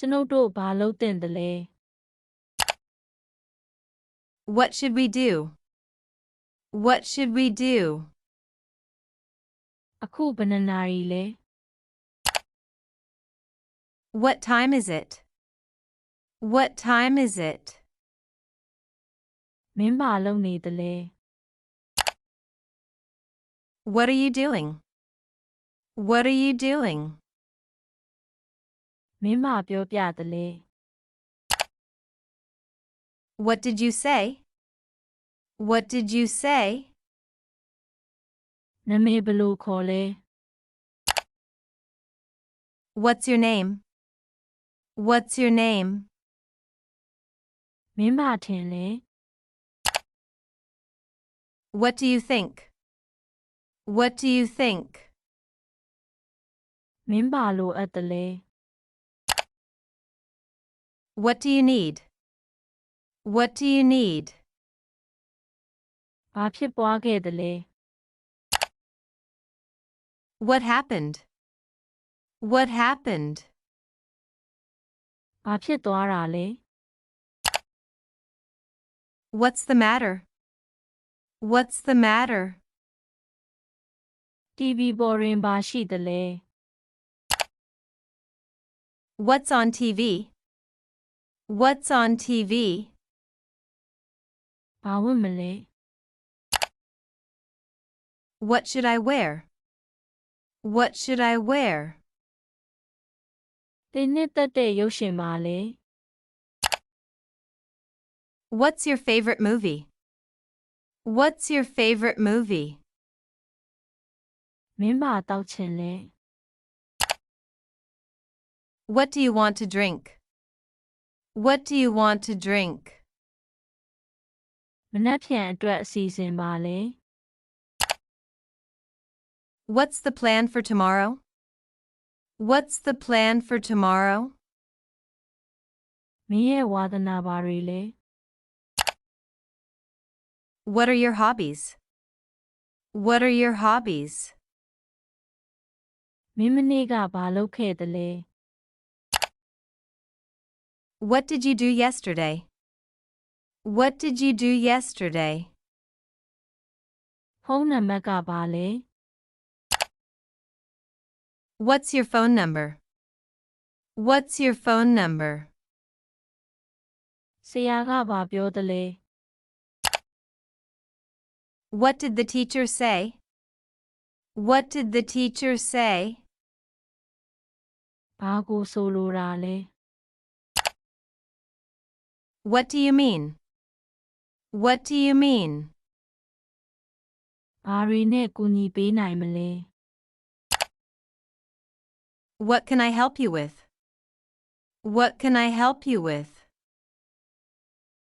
ကျွန်ုပ်တို့ဘာလုပ်သင့်သလဲ What should we do? What should we do? အခုဘယ်နှစ်နာရီလဲ What time is it? What time is it? မင်းဘာလုပ်နေသလဲ What are you doing? What are you doing? မင်းဘာပြောပြသလဲ What did you say? What did you say? နာမည်ဘယ်လိုခေါ်လဲ What's your name? What's your name? မင်းဘာထင်လဲ What do you think? What do you think? မင်းဘာလိုအပ်သလဲ What do you need? What do you need? ဘာဖြစ်ပွားခဲ့သလဲ What happened? What happened? ဘာဖြစ်သွားတာလဲ What's the matter? What's the matter? TV ပေါ်တွင်ဘာရှိသလဲ What's on TV? What's on TV? ဘာဝတ်မလဲ What should I wear? What should I wear? သင်နှစ်သက်တဲ့ရုပ်ရှင်ပါလဲ What's your favorite movie? What's your favorite movie? မင်းဘာတောက်ချင်လဲ What do you want to drink? What do you want to drink? မနက်ဖြန်အတွက်အစီအစဉ်ပါလဲ What's the plan for tomorrow? What's the plan for tomorrow? မင်းရဲ့ဝါသနာပါတွေလဲ What are your hobbies? What are your hobbies? မင်းမနေ့ကဘာလုပ်ခဲ့သလဲ What did you do yesterday? What did you do yesterday? ဖုန်းနံပါတ်ကဘာလဲ What's your phone number? What's your phone number? ဆရာကဘာပြောသလဲ What did the teacher say? What did the teacher say? ဘာကိုဆိုလိုတာလဲ What do you mean? What do you mean? ဘာတွေနဲ့ကူညီပေးနိုင်မလဲ What can I help you with? What can I help you with?